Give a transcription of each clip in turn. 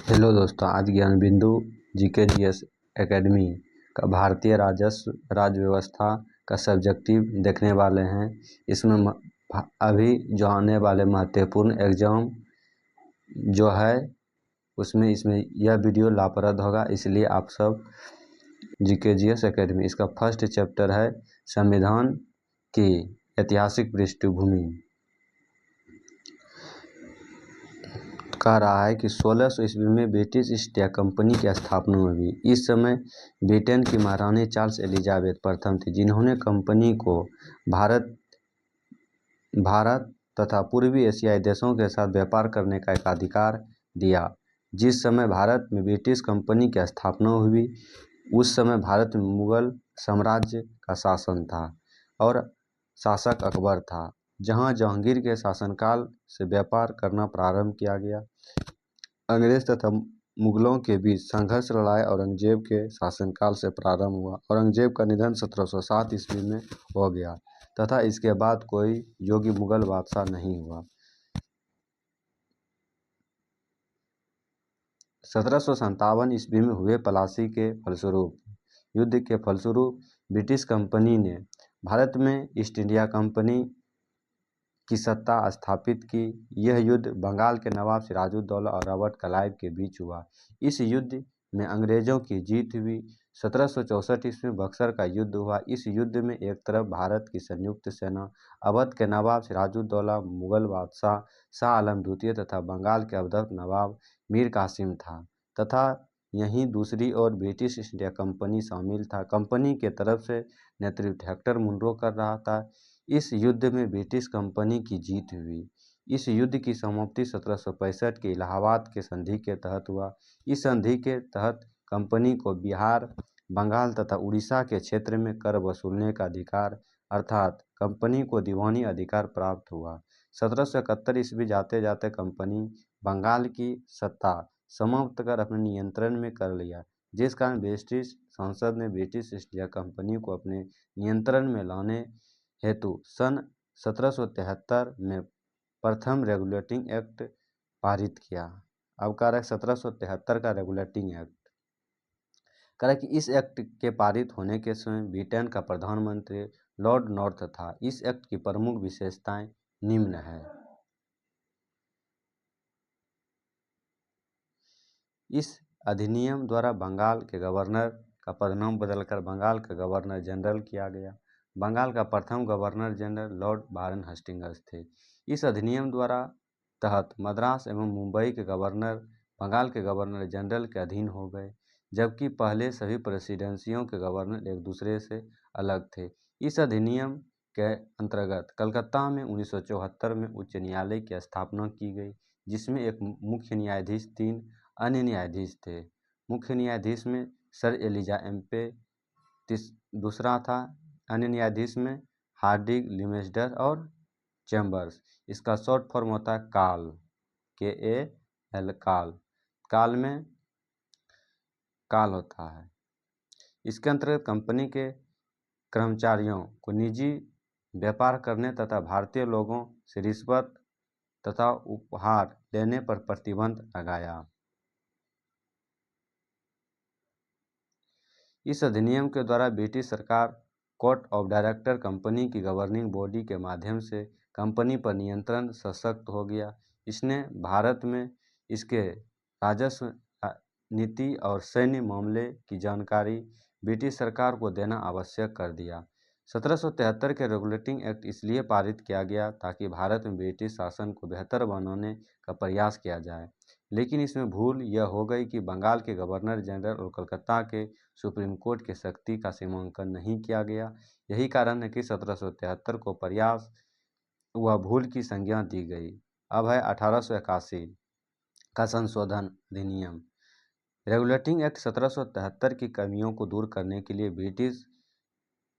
Hello दोस्तों, आज ज्ञान बिंदु जीके जीएस एकेडमी का भारतीय राजस्व राज्य व्यवस्था का सब्जेक्टिव देखने वाले हैं। इसमें अभी जो आने वाले महत्वपूर्ण एग्जाम जो है उसमें यह वीडियो लाभप्रद होगा, इसलिए आप सब जीके जीएस एकेडमी इसका फर्स्ट चैप्टर है संविधान की ऐतिहासिक पृष्ठभूमि। कह रहा है कि 1600 ईस्वी में ब्रिटिश ईस्ट इंडिया कंपनी की स्थापना हुई। इस समय ब्रिटेन की महारानी चार्ल्स एलिजाबेथ प्रथम थी, जिन्होंने कंपनी को भारत तथा पूर्वी एशियाई देशों के साथ व्यापार करने का एकाधिकार दिया। जिस समय भारत में ब्रिटिश कंपनी की स्थापना हुई, उस समय भारत में मुगल साम्राज्य का शासन था और शासक अकबर था, जहां जहांगीर के शासनकाल से व्यापार करना प्रारंभ किया गया। अंग्रेज तथा मुगलों के बीच संघर्ष लड़ाई औरंगजेब के शासनकाल से प्रारंभ हुआ। औरंगजेब का निधन 1707 ईस्वी में हो गया तथा इसके बाद कोई योगी मुगल बादशाह नहीं हुआ। 1757 ईस्वी में हुए प्लासी के युद्ध के फलस्वरूप ब्रिटिश कंपनी ने भारत में ईस्ट इंडिया कंपनी की सत्ता स्थापित की। यह युद्ध बंगाल के नवाब सिराजुद्दौला और रॉबर्ट क्लाइव के बीच हुआ। इस युद्ध में अंग्रेजों की जीत हुई। 1764 ईस्वी में बक्सर का युद्ध हुआ। इस युद्ध में एक तरफ भारत की संयुक्त सेना, अवध के नवाब सिराजुद्दौला, मुगल बादशाह शाह आलम द्वितीय तथा बंगाल के अवधक नवाब मीर कासिम था तथा यहीं दूसरी ओर ब्रिटिश ईस्ट इंडिया कंपनी शामिल था। कंपनी के तरफ से नेतृत्व हेक्टर मुनरो कर रहा था। इस युद्ध में ब्रिटिश कंपनी की जीत हुई। इस युद्ध की समाप्ति 1765 के इलाहाबाद के संधि के तहत हुआ। इस संधि के तहत कंपनी को बिहार, बंगाल तथा उड़ीसा के क्षेत्र में कर वसूलने का अधिकार अर्थात कंपनी को दीवानी अधिकार प्राप्त हुआ। 1771 ईस्वी जाते जाते कंपनी बंगाल की सत्ता समाप्त कर अपने नियंत्रण में कर लिया, जिस कारण ब्रिटिश संसद ने ब्रिटिश ईस्ट इंडिया कंपनी को अपने नियंत्रण में लाने हेतु सन 1773 में प्रथम रेगुलेटिंग एक्ट पारित किया। अब कह रहा है 1773 का रेगुलेटिंग एक्ट कह रहा है कि इस एक्ट के पारित होने के समय ब्रिटेन का प्रधानमंत्री लॉर्ड नॉर्थ था। इस एक्ट की प्रमुख विशेषताएं निम्न है। इस अधिनियम द्वारा बंगाल के गवर्नर का पदनाम बदलकर बंगाल का गवर्नर जनरल किया गया। बंगाल का प्रथम governor general Lord Warren Hastings थे। इस अधिनियम द्वारा तहत मद्रास एवं मुंबई के गवर्नर बंगाल के गवर्नर जनरल के अधीन हो गए, जबकि पहले सभी प्रेसिडेंसियों के गवर्नर एक दूसरे से अलग थे। इस अधिनियम के अंतर्गत कलकत्ता में 1974 में उच्च न्यायालय की स्थापना की गई, जिसमें एक मुख्य न्यायाधीश, 3 अन्य न्यायाधीश थे। मुख्य न्यायाधीश में सर एलिजा एम्पे दूसरा था। अन्य न्यायाधीश में हार्डिंग, लिमेस्टर और चैम्बर्स। इसका शॉर्ट फॉर्म होता है काल, KAL, काल। काल में काल होता है। इसके अंतर्गत कंपनी के कर्मचारियों को निजी व्यापार करने तथा भारतीय लोगों से रिश्वत तथा उपहार लेने पर प्रतिबंध लगाया। इस अधिनियम के द्वारा ब्रिटिश सरकार कोर्ट ऑफ डायरेक्टर कंपनी की गवर्निंग बॉडी के माध्यम से कंपनी पर नियंत्रण सशक्त हो गया। इसने भारत में इसके राजस्व नीति और सैन्य मामले की जानकारी ब्रिटिश सरकार को देना आवश्यक कर दिया। 1773 के रेगुलेटिंग एक्ट इसलिए पारित किया गया ताकि भारत में ब्रिटिश शासन को बेहतर बनाने का प्रयास किया जाए, लेकिन इसमें भूल यह हो गई कि बंगाल के गवर्नर जनरल और कलकत्ता के सुप्रीम कोर्ट की शक्ति का सीमांकन नहीं किया गया। यही कारण है कि 1773 को प्रयास व भूल की संज्ञा दी गई। अब है 1881 का संशोधन अधिनियम। रेगुलेटिंग एक्ट 1773 की कमियों को दूर करने के लिए ब्रिटिश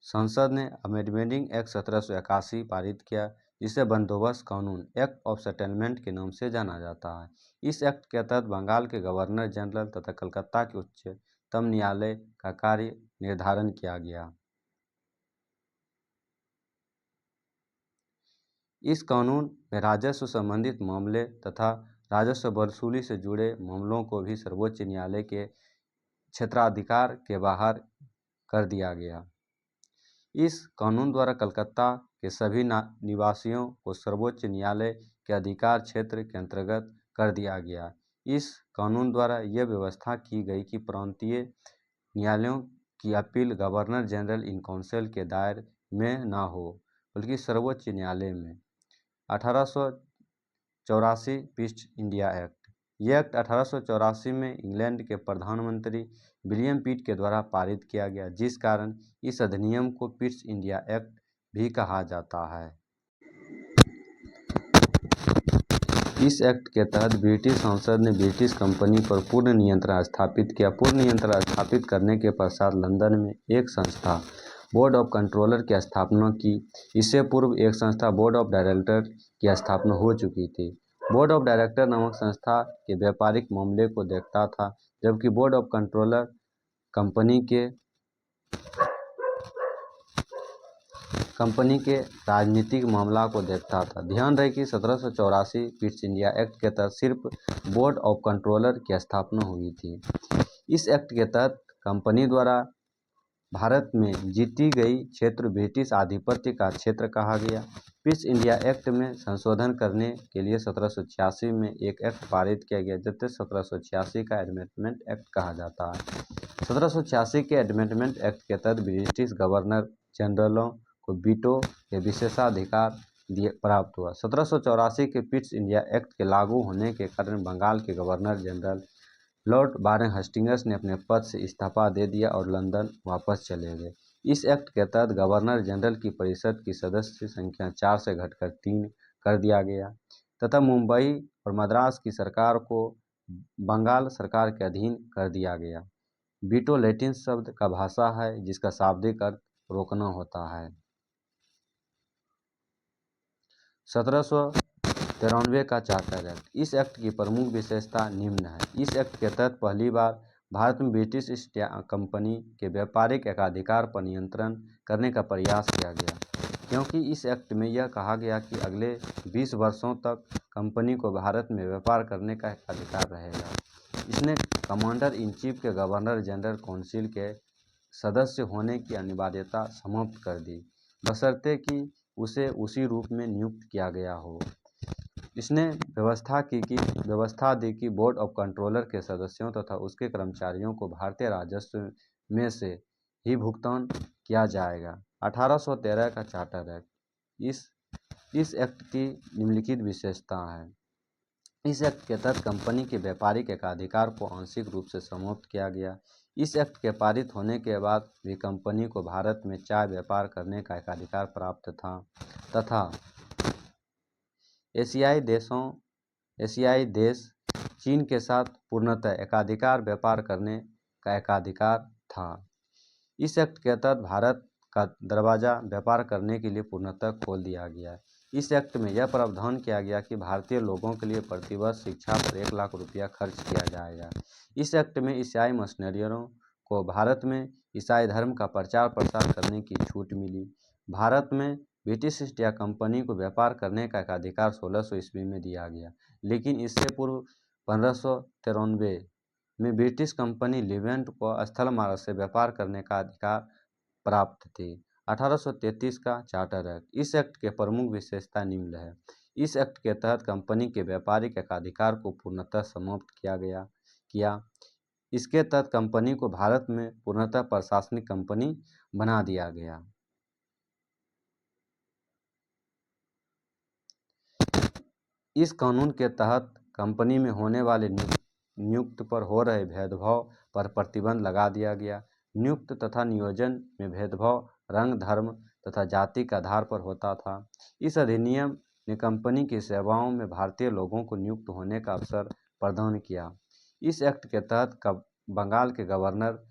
संसद ने अमेंडमेंटिंग एक्ट 1781 पारित किया, जिसे बंदोबस्त कानून, एक्ट ऑफ सेटलमेंट के नाम से जाना जाता है। इस एक्ट के तहत बंगाल के गवर्नर जनरल तथा कलकत्ता के उच्चतम न्यायालय का कार्य निर्धारण किया गया। इस कानून में राजस्व संबंधित मामले तथा राजस्व वसूली से जुड़े मामलों को भी सर्वोच्च न्यायालय के क्षेत्राधिकार के बाहर कर दिया गया। इस कानून द्वारा कलकत्ता के सभी निवासियों को सर्वोच्च न्यायालय के अधिकार क्षेत्र के अंतर्गत कर दिया गया। इस कानून द्वारा यह व्यवस्था की गई कि प्रांतीय न्यायालयों की appeal governor general in council के दायरे में न हो, बल्कि सर्वोच्च न्यायालय में। 1884 ईस्ट इंडिया एक्ट। यह एक्ट 1884 में इंग्लैंड के प्रधानमंत्री विलियम पिट के द्वारा पारित किया गया, जिस कारण इस अधिनियम को पिट्स इंडिया एक्ट भी कहा जाता है। इस एक्ट के तहत ब्रिटिश संसद ने ब्रिटिश कंपनी पर पूर्ण नियंत्रण स्थापित किया। पूर्ण नियंत्रण स्थापित करने के पश्चात लंदन में एक संस्था बोर्ड ऑफ कंट्रोलर की स्थापना की। इससे पूर्व एक संस्था बोर्ड ऑफ डायरेक्टर की स्थापना हो चुकी थी। बोर्ड ऑफ डायरेक्टर नामक संस्था के व्यापारिक मामले को देखता था, जबकि बोर्ड ऑफ कंट्रोलर कंपनी के राजनीतिक मामला को देखता था। ध्यान रहे कि 1784 पिट्स इंडिया एक्ट के तहत सिर्फ बोर्ड ऑफ कंट्रोलर की स्थापना हुई थी। इस एक्ट के तहत कंपनी द्वारा भारत में जीती गई क्षेत्र ब्रिटिश आधिपत्य का क्षेत्र कहा गया। पिट्स इंडिया एक्ट में संशोधन करने के लिए 1786 में एक एक्ट पारित किया गया, जिसे 1786 का एमेंडमेंट एक्ट कहा जाता है। 1786 के एमेंडमेंट एक्ट के तहत ब्रिटिश गवर्नर जनरलों को वीटो के विशेषाधिकार प्राप्त हुआ। 1784 के पिट्स इंडिया एक्ट के लागू होने के कारण बंगाल के governor general Lord Warren Hastings ने अपने पद से इस्तीफा दे दिया और लंदन वापस चले गए। इस एक्ट के तहत गवर्नर जनरल की परिषद की सदस्य संख्या 4 से घटकर 3 कर दिया गया तथा मुंबई और मद्रास की सरकार को बंगाल सरकार के अधीन कर दिया गया। वीटो लैटिन शब्द का भाषा है, जिसका शाब्दिक अर्थ रोकना होता है। 1793 का चार्टर एक्ट। इस एक्ट की प्रमुख विशेषता निम्न है। इस एक्ट के तहत पहली बार भारत में ब्रिटिश ईस्ट इंडिया कंपनी के व्यापारिक एकाधिकार पर नियंत्रण करने का प्रयास किया गया, क्योंकि इस एक्ट में यह कहा गया कि अगले 20 वर्षों तक कंपनी को भारत में व्यापार करने का अधिकार रहेगा। इसने कमांडर इन चीफ के गवर्नर जनरल काउंसिल के सदस्य होने की अनिवार्यता समाप्त कर दी, बशर्ते कि उसे उसी रूप में नियुक्त किया गया हो। इसने व्यवस्था दी कि बोर्ड ऑफ कंट्रोलर के सदस्यों तथा उसके कर्मचारियों को भारतीय राजस्व में से ही भुगतान किया जाएगा। 1813 का चार्टर एक्ट। इस एक्ट की निम्नलिखित विशेषता है। इस एक्ट के तहत कंपनी के व्यापारिक एकाधिकार को आंशिक रूप से समाप्त किया गया। इस एक्ट के पारित होने के बाद भी कंपनी को भारत में चाय व्यापार करने का एकाधिकार प्राप्त था तथा एशियाई देश चीन के साथ पूर्णतः एकाधिकार व्यापार करने का एकाधिकार था। इस एक्ट के तहत भारत का दरवाजा व्यापार करने के लिए पूर्णतः खोल दिया गया। इस एक्ट में यह प्रावधान किया गया कि भारतीय लोगों के लिए प्रतिवर्ष शिक्षा पर 1 लाख रुपया खर्च किया जाएगा। इस एक्ट में ईसाई मिशनरियों को भारत में ईसाई धर्म का प्रचार प्रसार करने की छूट मिली। भारत में ब्रिटिश ईस्ट इंडिया कंपनी को व्यापार करने का अधिकार 1600 ईस्वी में दिया गया, लेकिन इससे पूर्व 1593 में ब्रिटिश कंपनी लिवेंट को स्थल मार्ग से व्यापार करने का अधिकार प्राप्त थी। 1833 का चार्टर एक्ट। इस एक्ट के प्रमुख विशेषता निम्न है। इस एक्ट के तहत कंपनी के व्यापारिक एकाधिकार को पूर्णतः समाप्त किया। इसके तहत कंपनी को भारत में पूर्णतः प्रशासनिक कंपनी बना दिया गया। इस कानून के तहत कंपनी में होने वाले नियुक्त पर हो रहे भेदभाव पर प्रतिबंध लगा दिया गया। नियुक्त तथा नियोजन में भेदभाव रंग, धर्म तथा जाति के आधार पर होता था। इस अधिनियम ने कंपनी की सेवाओं में भारतीय लोगों को नियुक्त होने का अवसर प्रदान किया। इस एक्ट के तहत बंगाल के गवर्नर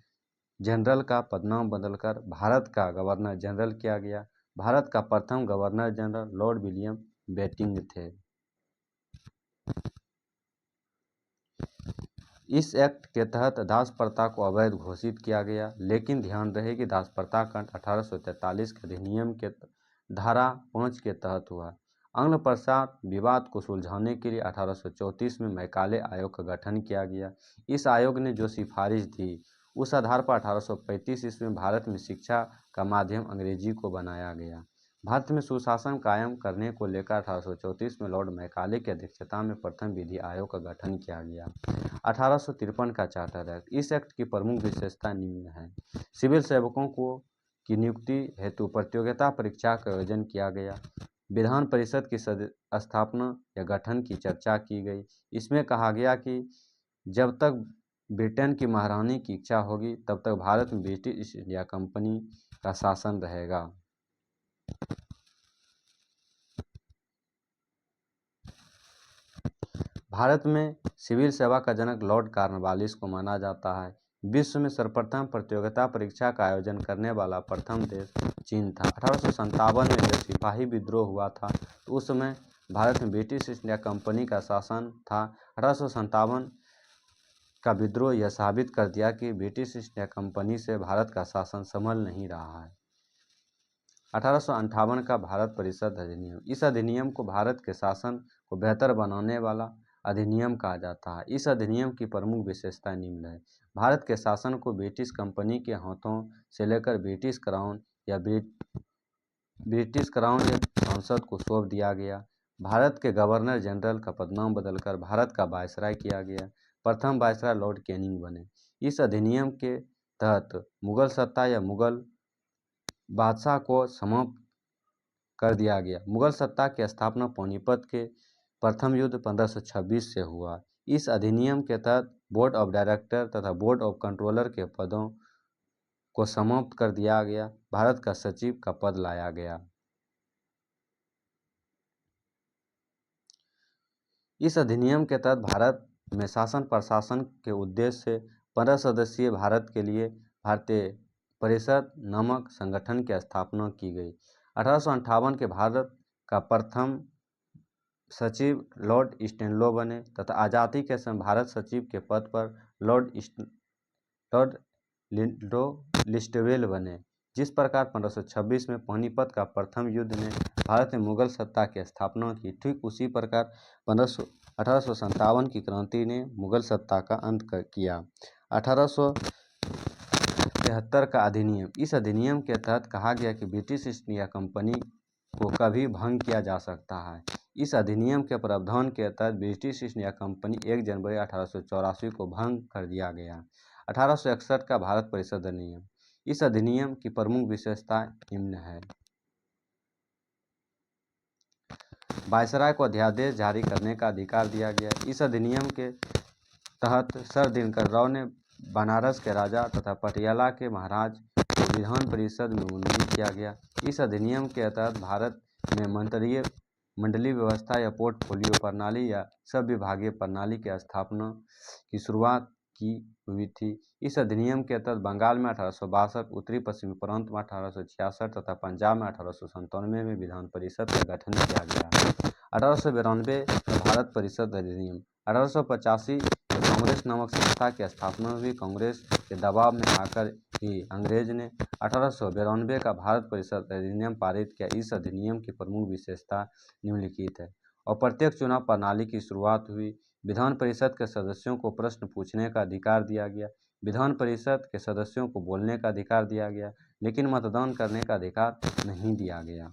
जनरल का पदनाम बदलकर भारत का गवर्नर जनरल किया गया। भारत का प्रथम governor general Lord William Bentinck थे। इस एक्ट के तहत दास प्रथा को अवैध घोषित किया गया, लेकिन ध्यान रहे कि दास प्रथा का 1843 के अधिनियम के धारा 5 के तहत हुआ। अंग प्रसाद विवाद को सुलझाने के लिए 1834 में मैकाले आयोग का गठन किया गया। इस आयोग ने जो सिफारिश दी उस आधार पर 1835 ईस्वी में भारत में शिक्षा का माध्यम अंग्रेजी को बनाया गया। भारत में सुशासन कायम करने को लेकर 1834 में लॉर्ड मैकाले की अध्यक्षता में प्रथम विधि आयोग का गठन किया गया। 1853 का चार्टर एक्ट। इस एक्ट की प्रमुख विशेषता निम्न है। सिविल सेवकों को की नियुक्ति हेतु प्रतियोगिता परीक्षा का आयोजन किया गया। विधान परिषद की स्थापना या गठन की चर्चा की गई। इसमें कहा गया कि जब तक ब्रिटेन की महारानी की इच्छा होगी तब तक भारत में ब्रिटिश ईस्ट इंडिया कंपनी का शासन रहेगा। भारत में सिविल सेवा का जनक लॉर्ड कॉर्नवालिस को माना जाता है। विश्व में सर्वप्रथम प्रतियोगिता परीक्षा का आयोजन करने वाला प्रथम देश चीन था। 1857 में जब सिपाही विद्रोह हुआ था तो उस समय भारत में ब्रिटिश ईस्ट इंडिया कंपनी का शासन था। 1857 का विद्रोह यह साबित कर दिया कि ब्रिटिश ईस्ट इंडिया कंपनी से भारत का शासन संभल नहीं रहा है। 1858 का भारत परिषद अधिनियम। इस अधिनियम को भारत के शासन को बेहतर बनाने वाला अधिनियम कहा जाता है। इस अधिनियम की प्रमुख विशेषता निम्न है। भारत के शासन को ब्रिटिश कंपनी के हाथों से लेकर ब्रिटिश क्राउन या संसद को सौंप दिया गया। भारत के गवर्नर जनरल का पदनाम बदलकर भारत का वायसराय किया गया। प्रथम वायसराय लॉर्ड कैनिंग बने। इस अधिनियम के तहत मुगल सत्ता या मुगल बादशाह को समाप्त कर दिया गया। मुगल सत्ता की स्थापना पानीपत के प्रथम युद्ध 1526 से हुआ। इस अधिनियम के तहत बोर्ड ऑफ डायरेक्टर तथा बोर्ड ऑफ कंट्रोलर के पदों को समाप्त कर दिया गया। भारत का सचिव का पद लाया गया। इस अधिनियम के तहत भारत में शासन प्रशासन के उद्देश्य से 15 सदस्यीय भारत के लिए भारतीय परिषद नामक संगठन की स्थापना की गई। 1858 के भारत का प्रथम सचिव लॉर्ड स्टेनलो बने तथा आज़ादी के समय भारत सचिव के पद पर लॉर्ड लिस्टवेल बने। जिस प्रकार 1526 में पानीपत का प्रथम युद्ध ने भारत में मुगल सत्ता की स्थापना की, ठीक उसी प्रकार 1857 की क्रांति ने मुगल सत्ता का अंत किया। 1873 का अधिनियम। इस अधिनियम के तहत कहा गया कि ब्रिटिश ईस्ट इंडिया कंपनी को कभी भंग किया जा सकता है। इस अधिनियम के प्रावधान के तहत ब्रिटिश ईस्ट इंडिया कंपनी 1 जनवरी 1884 को भंग कर दिया गया। 1861 का भारत परिषद अधिनियम। इस अधिनियम की प्रमुख विशेषता निम्न है। वायसराय को अध्यादेश जारी करने का अधिकार दिया गया। इस अधिनियम के तहत सर दिनकर राव ने बनारस के राजा तथा पटियाला के महाराज को विधान परिषद में उन्नीत किया गया। इस अधिनियम के तहत भारत में मंडलीय व्यवस्था या पोर्टफोलियो प्रणाली या सब विभागीय प्रणाली की स्थापना की शुरुआत की हुई थी। इस अधिनियम के तहत बंगाल में 1862, उत्तरी पश्चिमी प्रांत में 1866 तथा पंजाब में 1897 में विधान परिषद का गठन किया गया। 1892 का भारत परिषद अधिनियम। 1885 कांग्रेस नामक संस्था की स्थापना हुई। कांग्रेस के दबाव में आकर ही अंग्रेज ने 1892 का भारत परिषद अधिनियम पारित किया। इस अधिनियम की प्रमुख विशेषता निम्नलिखित है। अप्रत्यक्ष चुनाव प्रणाली की शुरुआत हुई। विधान परिषद के सदस्यों को प्रश्न पूछने का अधिकार दिया गया। विधान परिषद के सदस्यों को बोलने का अधिकार दिया गया, लेकिन मतदान करने का अधिकार नहीं दिया गया।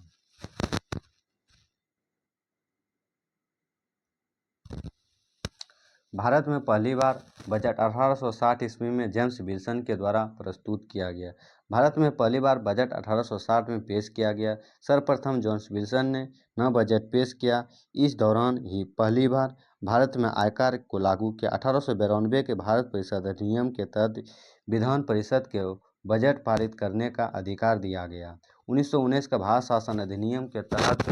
भारत में पहली बार बजट 1860 ईस्वी में जेम्स विल्सन के द्वारा प्रस्तुत किया गया। भारत में पहली बार बजट 1860 में पेश किया गया। सर्वप्रथम जेम्स विल्सन ने नया बजट पेश किया। इस दौरान ही पहली बार भारत में आयकर को लागू किया। 1892 के भारत परिषद अधिनियम के तहत विधान परिषद के बजट पारित करने का अधिकार दिया गया। 1919 का भारत शासन अधिनियम के तहत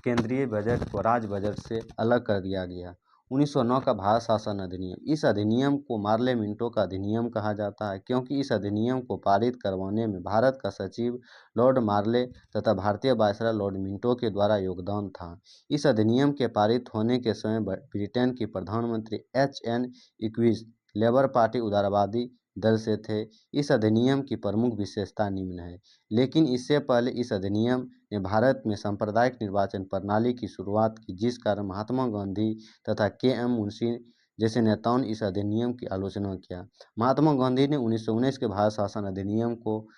केंद्रीय बजट को राज्य बजट से अलग कर दिया गया। 1909 का भारत शासन अधिनियम। इस अधिनियम को मार्ले मिंटो का अधिनियम कहा जाता है, क्योंकि इस अधिनियम को पारित करवाने में भारत का सचिव लॉर्ड मार्ले तथा भारतीय वायसराय लॉर्ड मिंटो के द्वारा योगदान था। इस अधिनियम के पारित होने के समय ब्रिटेन की प्रधानमंत्री HN इक्विस लेबर पार्टी उदारवादी दल से थे। इस अधिनियम की प्रमुख विशेषता निम्न है, लेकिन इससे पहले इस अधिनियम ने भारत में सांप्रदायिक निर्वाचन प्रणाली की शुरुआत की, जिस कारण महात्मा गांधी तथा के.एम. मुंशी जैसे नेताओं ने इस अधिनियम की आलोचना किया। महात्मा गांधी ने 1919 के भारत शासन अधिनियम को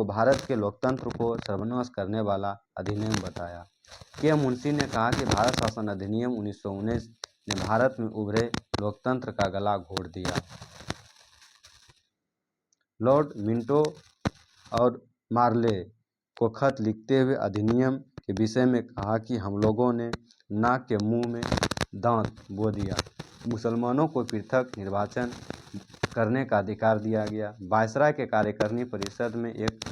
भारत के लोकतंत्र को सर्वनाश करने वाला अधिनियम बताया। के मुंशी ने कहा कि भारत शासन अधिनियम 1919 ने भारत में उभरे लोकतंत्र का गला घोट दिया। लॉर्ड मिंटो और मार्ले को खत लिखते हुए अधिनियम के विषय में कहा कि हम लोगों ने नाक के मुंह में दांत बो दिया। मुसलमानों को पृथक निर्वाचन करने का अधिकार दिया गया। वायसराय के कार्यकारिणी परिषद में एक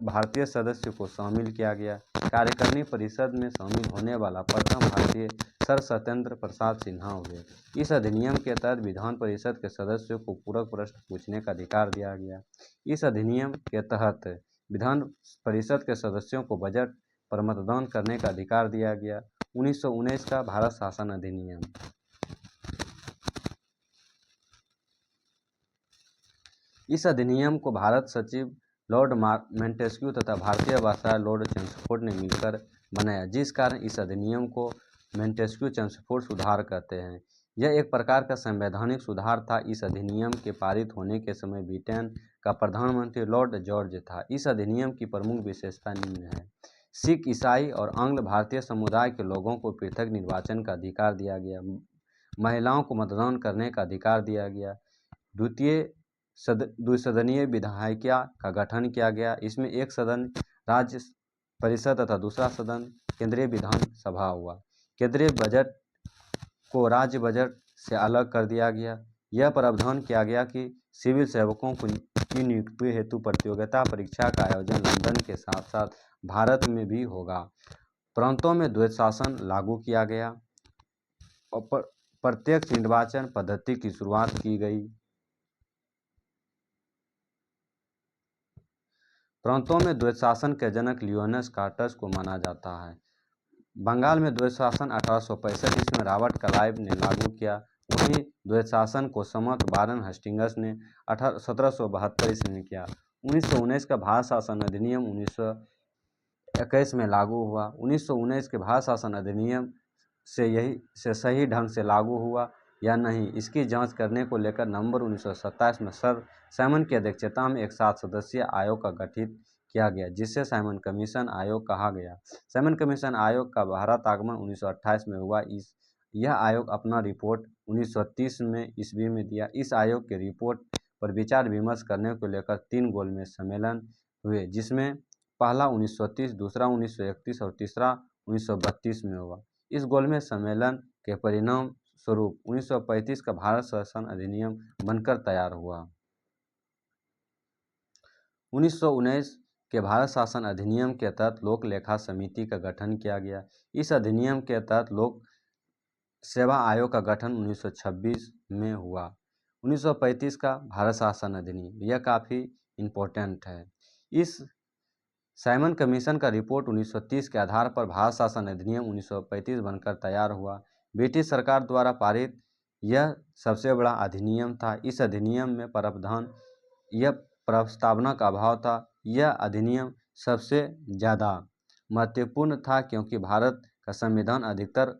भारतीय सदस्य को शामिल किया गया। कार्यकारिणी परिषद में शामिल होने वाला प्रथम भारतीय सर सत्येंद्र प्रसाद सिन्हा हुए। इस अधिनियम के तहत विधान परिषद के सदस्यों को पूरक प्रश्न पूछने का अधिकार दिया गया। इस अधिनियम के तहत विधान परिषद के सदस्यों को बजट पर मतदान करने का अधिकार दिया गया। 1919 का भारत शासन अधिनियम। इस अधिनियम को भारत सचिव लॉर्ड मोंटेस्क्यू तथा भारतीय वायसराय लॉर्ड चेम्सफोर्ड ने मिलकर बनाया, जिस कारण इस अधिनियम को मोंटेस्क्यू चेम्सफोर्ड सुधार कहते हैं। यह एक प्रकार का संवैधानिक सुधार था। इस अधिनियम के पारित होने के समय ब्रिटेन का प्रधानमंत्री लॉर्ड जॉर्ज था। इस अधिनियम की प्रमुख विशेषता निम्न है। सिख, ईसाई और आंग्ल भारतीय समुदाय के लोगों को पृथक निर्वाचन का अधिकार दिया गया। महिलाओं को मतदान करने का अधिकार दिया गया। द्विसदनीय विधायिका का गठन किया गया। इसमें एक सदन राज्य परिषद तथा दूसरा सदन केंद्रीय विधानसभा हुआ। केंद्रीय बजट को राज्य बजट से अलग कर दिया गया। यह प्रावधान किया गया कि सिविल सेवकों की नियुक्ति हेतु प्रतियोगिता परीक्षा का आयोजन लंदन के साथ साथ भारत में भी होगा। प्रांतों में द्वैत शासन लागू किया गया और प्रत्यक्ष निर्वाचन पद्धति की शुरुआत की गई। प्रांतों में द्वैत शासन के जनक लियोनस कार्टस को माना जाता है। बंगाल में द्वैत शासन 1865 ईस्वी में रॉबर्ट क्लाइव ने लागू किया। वहीं द्वैत शासन को समर्थ वारन हेस्टिंग्स ने 1772 ईस्वी में किया। 1919 का भारत शासन अधिनियम 1921 में लागू हुआ। 1919 के भारत शासन अधिनियम से सही ढंग से लागू हुआ या नहीं, इसकी जांच करने को लेकर नवंबर 1927 में सर साइमन की अध्यक्षता में एक 7 सदस्यीय आयोग का गठित किया गया, जिसे साइमन कमीशन आयोग कहा गया। साइमन कमीशन आयोग का भारत आगमन 1928 में हुआ। यह आयोग अपना रिपोर्ट 1930 में ईस्वी में दिया। इस आयोग के रिपोर्ट पर विचार विमर्श करने को लेकर 3 गोलमेज सम्मेलन हुए, जिसमें पहला 1930, दूसरा 1931 और तीसरा 1932 में हुआ। इस गोलमेज सम्मेलन के परिणाम स्वरूप 1935 का भारत शासन अधिनियम बनकर तैयार हुआ। 1919 के भारत शासन अधिनियम के तहत लोक लेखा समिति का गठन किया गया। इस अधिनियम के तहत लोक सेवा आयोग का गठन 1926 में हुआ। 1935 का भारत शासन अधिनियम, यह काफ़ी इम्पोर्टेंट है। इस साइमन कमीशन का रिपोर्ट 1930 के आधार पर भारत शासन अधिनियम 1935 बनकर तैयार हुआ। ब्रिटिश सरकार द्वारा पारित यह सबसे बड़ा अधिनियम था। इस अधिनियम में प्रावधान यह प्रस्तावना का अभाव था। यह अधिनियम सबसे ज़्यादा महत्वपूर्ण था क्योंकि भारत का संविधान अधिकतर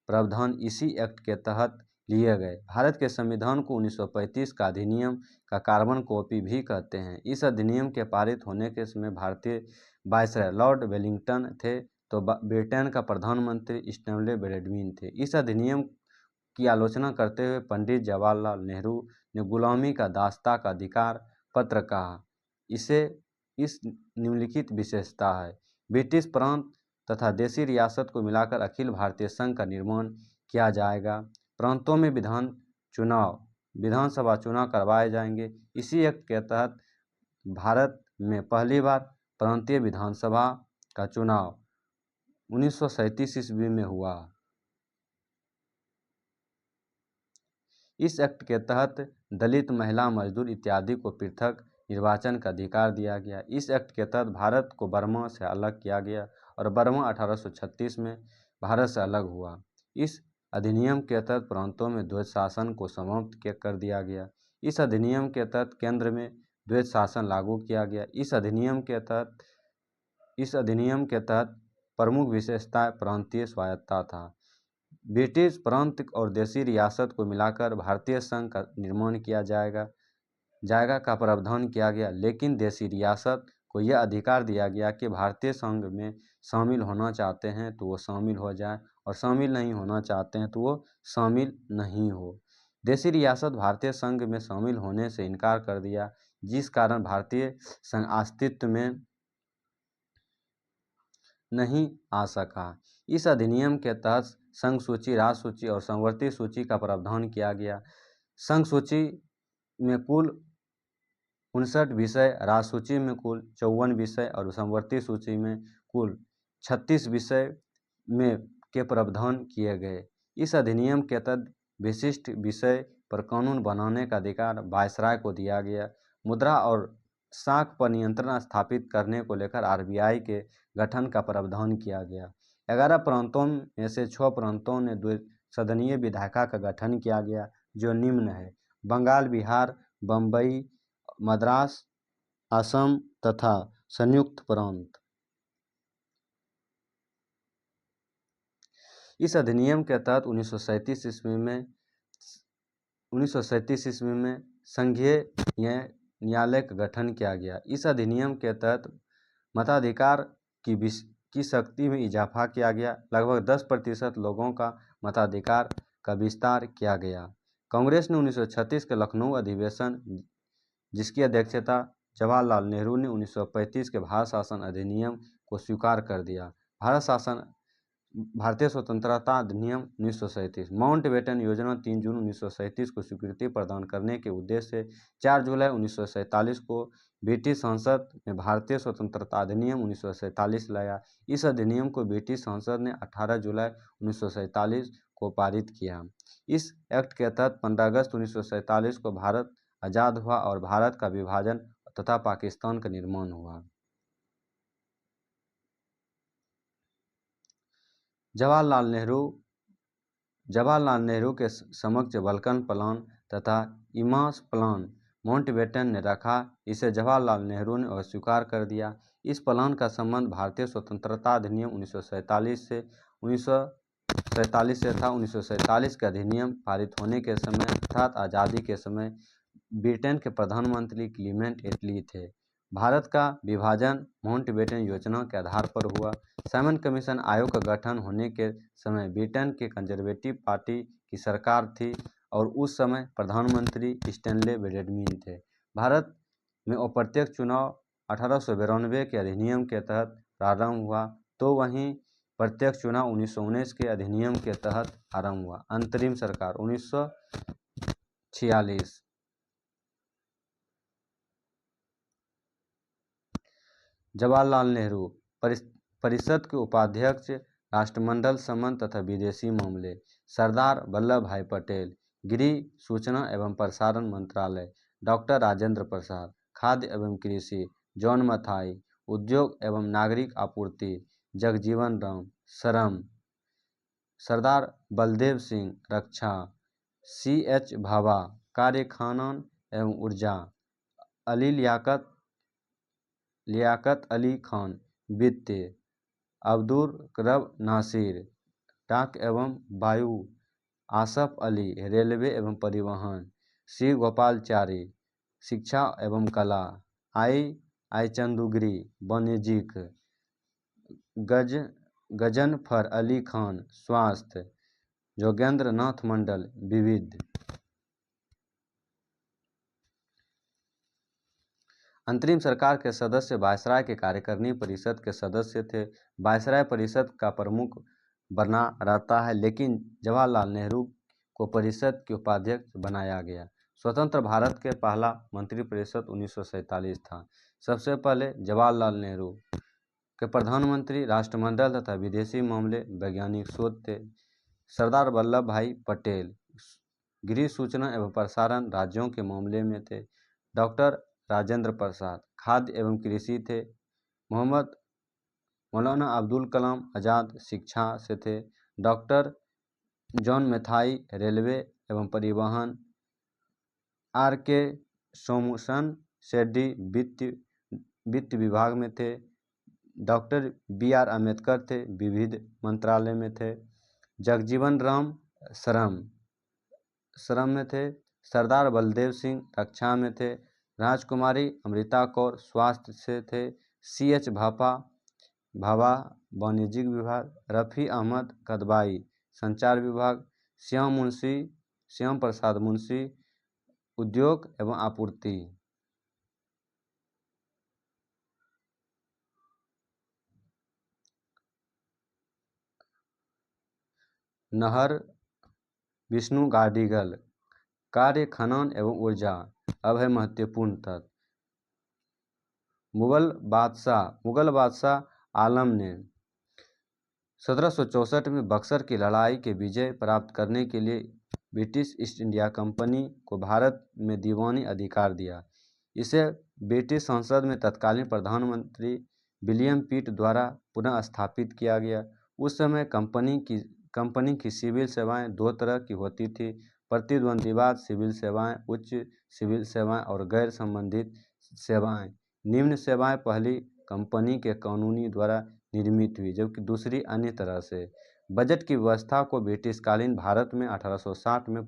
प्रावधान इसी एक्ट के तहत लिए गए। भारत के संविधान को 1935 का अधिनियम का कार्बन कॉपी भी कहते हैं। इस अधिनियम के पारित होने के समय भारतीय वायसराय लॉर्ड वेलिंगटन थे, तो ब्रिटेन का प्रधानमंत्री स्टैनली ब्रैडमैन थे। इस अधिनियम की आलोचना करते हुए पंडित जवाहरलाल नेहरू ने गुलामी का दास्ता का अधिकार पत्र कहा। इसे इस निम्नलिखित विशेषता है। ब्रिटिश प्रांत तथा देशी रियासत को मिलाकर अखिल भारतीय संघ का निर्माण किया जाएगा। प्रांतों में विधानसभा चुनाव करवाए जाएंगे। इसी एक्ट के तहत भारत में पहली बार प्रांतीय विधानसभा का चुनाव 1937 ईस्वी में हुआ। इस एक्ट के तहत दलित, महिला, मजदूर इत्यादि को पृथक निर्वाचन का अधिकार दिया गया। इस एक्ट के तहत भारत को बर्मा से अलग किया गया और बर्मा 1836 में भारत से अलग हुआ। इस अधिनियम के तहत प्रांतों में द्वैत शासन को समाप्त कर दिया गया। इस अधिनियम के तहत केंद्र में द्वैध शासन लागू किया गया। इस अधिनियम के तहत प्रमुख विशेषता प्रांतीय स्वायत्तता था। ब्रिटिश प्रांत और देशी रियासत को मिलाकर भारतीय संघ का निर्माण किया जाएगा का प्रावधान किया गया, लेकिन देशी रियासत को यह अधिकार दिया गया कि भारतीय संघ में शामिल होना चाहते हैं तो वो शामिल हो जाए और शामिल नहीं होना चाहते हैं तो वो शामिल नहीं हो। देशी रियासत भारतीय संघ में शामिल होने से इनकार कर दिया, जिस कारण भारतीय संघ अस्तित्व में नहीं आ सका। इस अधिनियम के तहत संघ सूची, राज्य सूची और समवर्ती सूची का प्रावधान किया गया। संघ सूची में कुल 59 विषय, राज्य सूची में कुल 54 विषय और समवर्ती सूची में कुल 36 विषय में के प्रावधान किए गए। इस अधिनियम के तहत विशिष्ट विषय पर कानून बनाने का अधिकार वायसराय को दिया गया। मुद्रा और साख पर नियंत्रण स्थापित करने को लेकर आरबीआई के गठन का प्रावधान किया गया। 11 प्रांतों में से 6 प्रांतों ने द्विसदनीय विधायिका का गठन किया गया, जो निम्न है: बंगाल, बिहार, बम्बई, मद्रास, असम तथा संयुक्त प्रांत। इस अधिनियम के तहत 1937 ईस्वी में संघीय न्यायालय का गठन किया गया। इस अधिनियम के तहत मताधिकार की शक्ति में इजाफा किया गया। लगभग 10% लोगों का मताधिकार का विस्तार किया गया। कांग्रेस ने 1936 के लखनऊ अधिवेशन, जिसकी अध्यक्षता जवाहरलाल नेहरू ने 1935 के भारत शासन अधिनियम को स्वीकार कर दिया। भारतीय स्वतंत्रता अधिनियम 1937। माउंटबेटन योजना 3 जून 1937 को स्वीकृति प्रदान करने के उद्देश्य से 4 जुलाई 1947 को ब्रिटिश संसद में भारतीय स्वतंत्रता अधिनियम 1947 लाया। इस अधिनियम को ब्रिटिश संसद ने 18 जुलाई 1947 को पारित किया। इस एक्ट के तहत 15 अगस्त 1947 को भारत आज़ाद हुआ और भारत का विभाजन तथा पाकिस्तान का निर्माण हुआ। जवाहरलाल नेहरू के समक्ष बल्कन प्लान तथा इमास प्लान माउंटबेटन ने रखा। इसे जवाहरलाल नेहरू ने अस्वीकार कर दिया। इस प्लान का संबंध भारतीय स्वतंत्रता अधिनियम 1947 से था। 1947 का अधिनियम पारित होने के समय अर्थात आज़ादी के समय ब्रिटेन के प्रधानमंत्री क्लीमेंट एटली थे। भारत का विभाजन माउंटबेटन योजना के आधार पर हुआ। साइमन कमीशन आयोग का गठन होने के समय ब्रिटेन के कंजर्वेटिव पार्टी की सरकार थी और उस समय प्रधानमंत्री स्टैनले ब्रैडमैन थे। भारत में अप्रत्यक्ष चुनाव 1892 के अधिनियम के तहत प्रारंभ हुआ, तो वहीं प्रत्यक्ष चुनाव 1919 के अधिनियम के तहत आरंभ हुआ। अंतरिम सरकार 1946। जवाहरलाल नेहरू परिषद के उपाध्यक्ष, राष्ट्रमंडल संबंध तथा विदेशी मामले। सरदार वल्लभ भाई पटेल, गृह, सूचना एवं प्रसारण मंत्रालय। डॉक्टर राजेंद्र प्रसाद, खाद्य एवं कृषि। जॉन मथाई, उद्योग एवं नागरिक आपूर्ति। जगजीवन राम, श्रम। सरदार बलदेव सिंह, रक्षा। CH भाभा, कार्य, खनन एवं ऊर्जा। अली लियाकत अली खान, वित्त। अब्दुल रब नासिर, डाक एवं वायु। आसफ अली, रेलवे एवं परिवहन। C गोपालचारी, शिक्षा एवं कला। आई चंदुगिरी, वाणिज्यिक। गजनफर अली खान, स्वास्थ्य। जोगेंद्र नाथ मंडल, विविध। अंतरिम सरकार के सदस्य वायसराय के कार्यकारिणी परिषद के सदस्य थे। वायसराय परिषद का प्रमुख बना रहता है, लेकिन जवाहरलाल नेहरू को परिषद के उपाध्यक्ष बनाया गया। स्वतंत्र भारत के पहला मंत्रिपरिषद 1947 था। सबसे पहले जवाहरलाल नेहरू के प्रधानमंत्री, राष्ट्रमंडल तथा विदेशी मामले, वैज्ञानिक शोध थे। सरदार वल्लभ भाई पटेल गृह, सूचना एवं प्रसारण, राज्यों के मामले में थे। डॉक्टर राजेंद्र प्रसाद खाद्य एवं कृषि थे। मौलाना अब्दुल कलाम आज़ाद शिक्षा से थे। डॉक्टर जॉन मैथाई रेलवे एवं परिवहन। R.K. सोमसन शेड्डी वित्त विभाग में थे। Doctor B.R. अम्बेडकर थे, विविध मंत्रालय में थे। जगजीवन राम श्रम में थे। सरदार बलदेव सिंह रक्षा में थे। राजकुमारी अमृता कौर स्वास्थ्य से थे। C.H. भाभा वाणिज्यिक विभाग। रफ़ी अहमद कदवाई संचार विभाग। श्याम प्रसाद मुंशी उद्योग एवं आपूर्ति। नहर विष्णु गाडीगल कार्य खनन एवं ऊर्जा। अब है महत्वपूर्ण तथ्य। मुगल बादशाह आलम ने 1764 में बक्सर की लड़ाई के विजय प्राप्त करने के लिए ब्रिटिश ईस्ट इंडिया कंपनी को भारत में दीवानी अधिकार दिया। इसे ब्रिटिश संसद में तत्कालीन प्रधानमंत्री विलियम पिट द्वारा पुनः स्थापित किया गया। उस समय कंपनी की सिविल सेवाएं दो तरह की होती थी: प्रतिद्वंद्वीवाद सिविल सेवाएं, उच्च सिविल सेवाएं और गैर संबंधित सेवाएं। निम्न सेवाएं पहली कंपनी के कानूनी द्वारा निर्मित हुई, जबकि दूसरी अन्य तरह से। बजट की व्यवस्था को ब्रिटिशकालीन भारत में 1860 में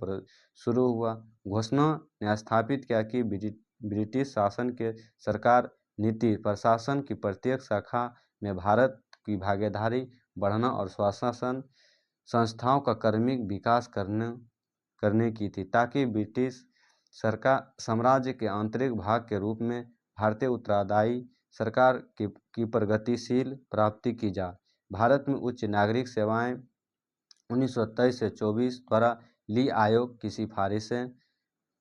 शुरू हुआ। घोषणा ने स्थापित किया कि ब्रिटिश शासन के सरकार, नीति प्रशासन की प्रत्येक शाखा में भारत की भागीदारी बढ़ाना और स्वशासन संस्थाओं का क्रमिक विकास करने की थी, ताकि ब्रिटिश सरकार साम्राज्य के आंतरिक भाग के रूप में भारतीय उत्तरादायी सरकार की प्रगतिशील प्राप्ति की जा। भारत में उच्च नागरिक सेवाएं 1923 से 24 द्वारा ली आयोग की सिफारिशें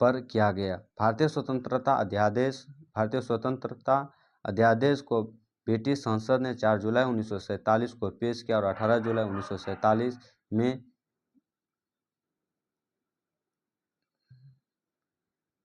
पर किया गया। भारतीय स्वतंत्रता अध्यादेश को ब्रिटिश संसद ने 4 जुलाई 1947 को पेश किया और 18 जुलाई 1947 में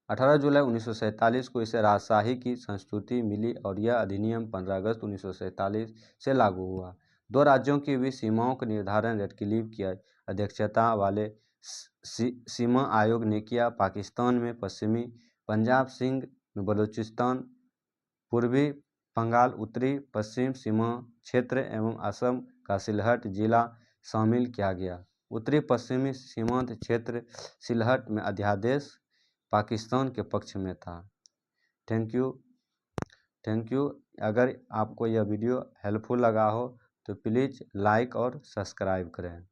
18 जुलाई 1947 को इसे राजशाही की संस्तुति मिली और यह अधिनियम 15 अगस्त 1947 से लागू हुआ। दो राज्यों की भी सीमाओं का निर्धारण रेडक्लिफ की अध्यक्षता वाले सीमा आयोग ने किया। पाकिस्तान में पश्चिमी पंजाब, सिंध में बलूचिस्तान, पूर्वी बंगाल, उत्तरी पश्चिम सीमा क्षेत्र एवं असम का सिलहट जिला शामिल किया गया। उत्तरी पश्चिमी सीमांत क्षेत्र सिलहट में अध्यादेश पाकिस्तान के पक्ष में था। Thank you. अगर आपको यह वीडियो हेल्पफुल लगा हो तो प्लीज़ लाइक और सब्सक्राइब करें।